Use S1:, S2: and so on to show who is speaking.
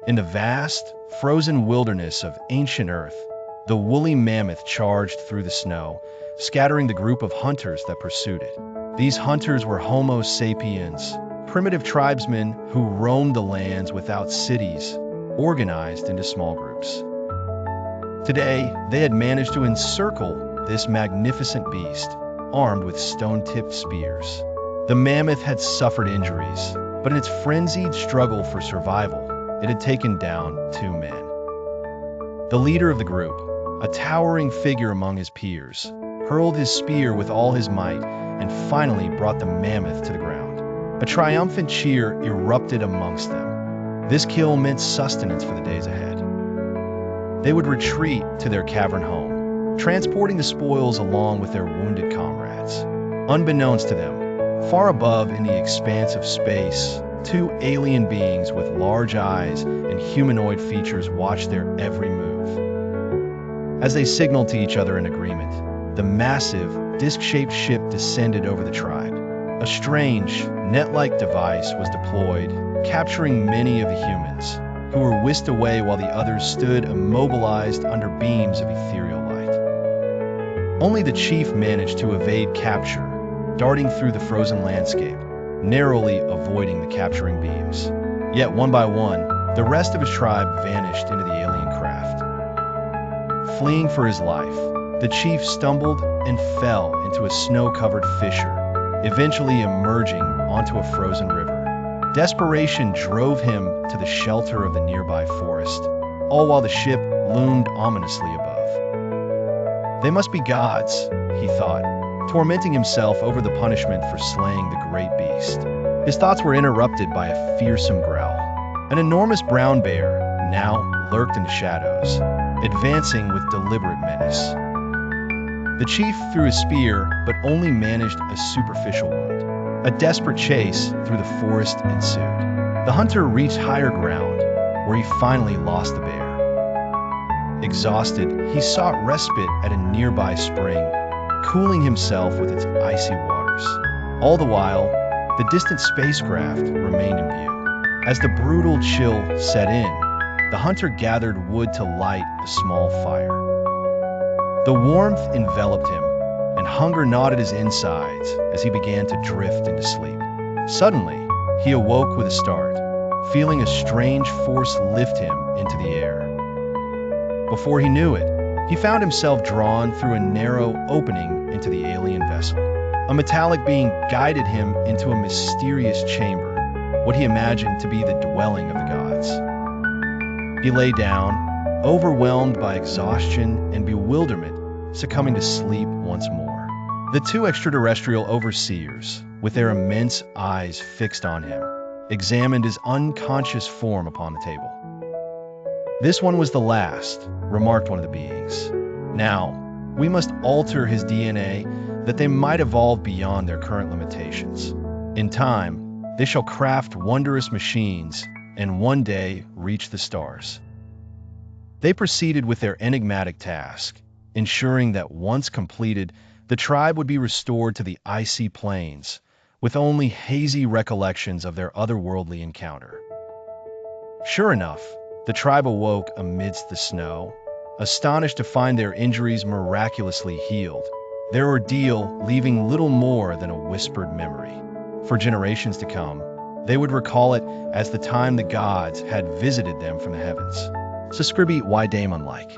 S1: In the vast, frozen wilderness of ancient Earth, the woolly mammoth charged through the snow, scattering the group of hunters that pursued it. These hunters were Homo sapiens, primitive tribesmen who roamed the lands without cities, organized into small groups. Today, they had managed to encircle this magnificent beast, armed with stone-tipped spears. The mammoth had suffered injuries, but in its frenzied struggle for survival, it had taken down 2 men. The leader of the group, a towering figure among his peers, hurled his spear with all his might and finally brought the mammoth to the ground. A triumphant cheer erupted amongst them. This kill meant sustenance for the days ahead. They would retreat to their cavern home, transporting the spoils along with their wounded comrades. Unbeknownst to them, far above in the expanse of space, 2 alien beings with large eyes and humanoid features watched their every move. As they signaled to each other in agreement, the massive, disc-shaped ship descended over the tribe. A strange, net-like device was deployed, capturing many of the humans, who were whisked away while the others stood immobilized under beams of ethereal light. Only the chief managed to evade capture, darting through the frozen landscape, narrowly avoiding the capturing beams. Yet one by one, the rest of his tribe vanished into the alien craft. Fleeing for his life, the chief stumbled and fell into a snow-covered fissure, eventually emerging onto a frozen river. Desperation drove him to the shelter of the nearby forest, all while the ship loomed ominously above. They must be gods, he thought, tormenting himself over the punishment for slaying the great beast. His thoughts were interrupted by a fearsome growl. An enormous brown bear now lurked in the shadows, advancing with deliberate menace. The chief threw a spear, but only managed a superficial wound. A desperate chase through the forest ensued. The hunter reached higher ground, where he finally lost the bear. Exhausted, he sought respite at a nearby spring, cooling himself with its icy waters. All the while, the distant spacecraft remained in view. As the brutal chill set in, the hunter gathered wood to light a small fire. The warmth enveloped him, and hunger gnawed at his insides as he began to drift into sleep. Suddenly, he awoke with a start, feeling a strange force lift him into the air. Before he knew it, he found himself drawn through a narrow opening into the alien vessel. A metallic being guided him into a mysterious chamber, what he imagined to be the dwelling of the gods. He lay down, overwhelmed by exhaustion and bewilderment, succumbing to sleep once more. The 2 extraterrestrial overseers, with their immense eyes fixed on him, examined his unconscious form upon the table. "This one was the last," remarked one of the beings. "Now, we must alter his DNA that they might evolve beyond their current limitations. In time, they shall craft wondrous machines and one day reach the stars." They proceeded with their enigmatic task, ensuring that once completed, the tribe would be restored to the icy plains, with only hazy recollections of their otherworldly encounter. Sure enough, the tribe awoke amidst the snow, astonished to find their injuries miraculously healed, their ordeal leaving little more than a whispered memory. For generations to come, they would recall it as the time the gods had visited them from the heavens. Subscribe why Damon like.